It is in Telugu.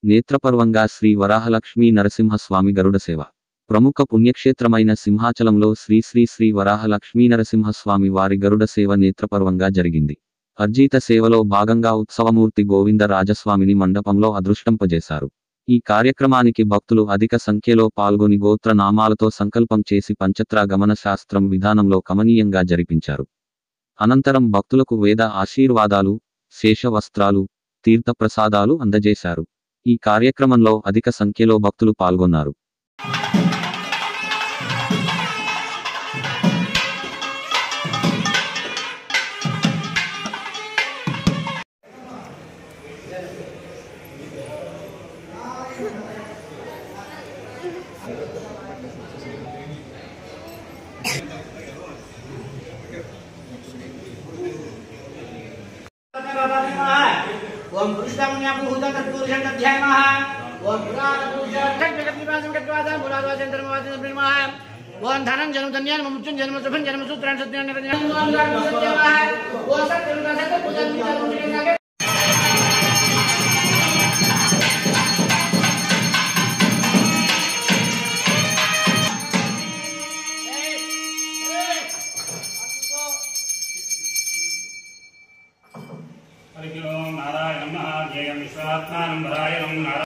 నేత్రపర్వంగా శ్రీ వరాహలక్ష్మీ నరసింహస్వామి గరుడ సేవ. ప్రముఖ పుణ్యక్షేత్రమైన సింహాచలంలో శ్రీ శ్రీ శ్రీ వరాహలక్ష్మీ నరసింహస్వామి వారి గరుడ సేవ నేత్రపర్వంగా జరిగింది. అర్జిత సేవలో భాగంగా ఉత్సవమూర్తి గోవింద రాజస్వామిని మండపంలో అదృష్టంపజేశారు. ఈ కార్యక్రమానికి భక్తులు అధిక సంఖ్యలో పాల్గొని గోత్ర నామాలతో సంకల్పం చేసి పంచత్ర గమన శాస్త్రం విధానంలో కమనీయంగా జరిపించారు. అనంతరం భక్తులకు వేద ఆశీర్వాదాలు, శేష వస్త్రాలు, తీర్థప్రసాదాలు అందజేశారు. ఈ కార్యక్రమంలో అధిక సంఖ్యలో భక్తులు పాల్గొన్నారు. ओम पुरुषामन्या भूता तत्पुरुषं तध्यायमः ओम पुराण पुरुषं जगद्निवासं गत्वादा मुरादाचं धर्मवाचं ब्रह्मः ओम धनं जन्म धन्यान मुच्चन जन्म सुभन जन्म सूत्रान सत्यान निरंजन ओम सत्यं सत्य पूजन